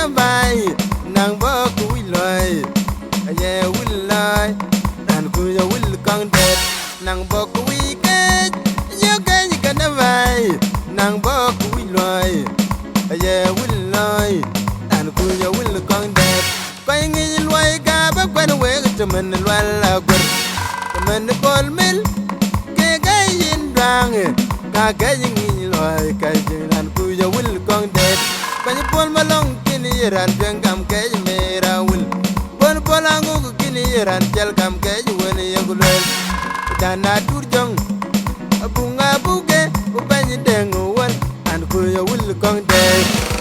kana bai nang bo ku loy ye will loy dan ku ya will kong det nang bo ku ke ye kana bai nang bo ku loy ye will loy dan ku ya will kong det pai ngi loy ga ba kwen we to men la gur men bol mil ke ga yin dang ka ga yin loy ka jinan ku ya will kong det pai bol malong kini ran jangam ke mera will bon bolangu kini ran jal kam ke woni yagulel dana turjong bunga buge ubani dengu wal an ku ya will kong det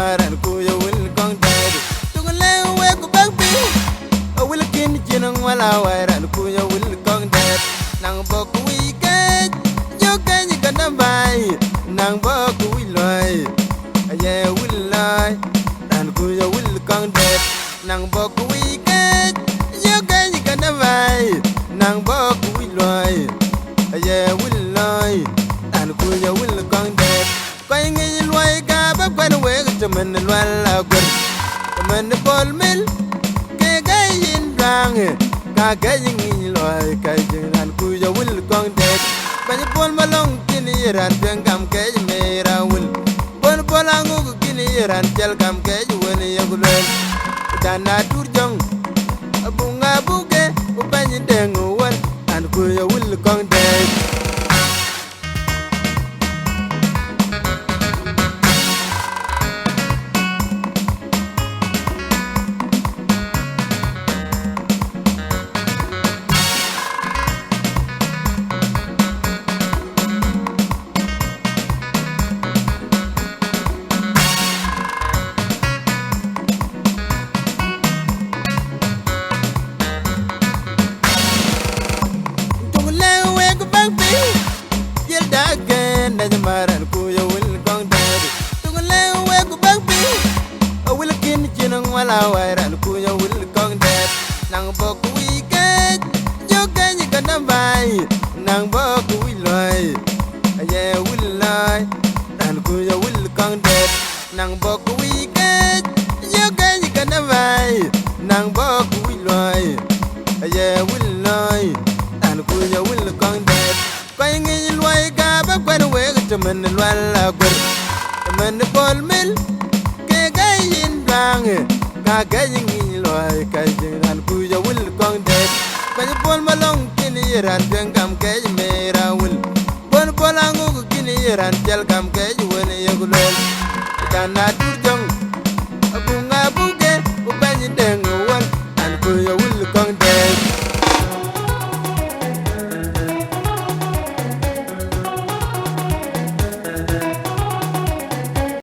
maran ku ya will kong dad tugule we ku bang pi a will kin jinang wala wairan ku ya will kong dad nang bo ku wi ke yo ke ni kana bai nang bo ku wi loy a ye will loy dan ku ya will kong dad nang bo ku wi ke yo ke ni kana bai nang bo ku wi loy a ye will loy dan ku ya will kong dad pai ngi loy ka ba kwen we men la gur men bol mil ke ga yin dang ka ga yin loy ka jinan ku ya will kong det ban bol malong kini ran gam ke mera will bon bolangu kini ran jal gam ke woni yagulel dana turjong bunga buge ubani dengu wal an ku ya will kong det maran ku ya will kong dad tugule we ku bang pi a will kin jinang wala wairan ku ya will kong dad nang bo ku wi ke yo ke ni kana bai nang bo ku wi loy a ye will loy dan ku ya will kong dad nang bo ku wi ke yo ke ni kana bai nang bo ku wi loy a ye will loy dan ku ya will kong dad pai ngi loy ka ba kwen we men la gur men bol mil ke ga yin dang ka ga yin loy ka jinan ku ya will kong det ban bol malong kini ran gam ke mera will bon bolangu kini ran jal gam ke woni yagulel dana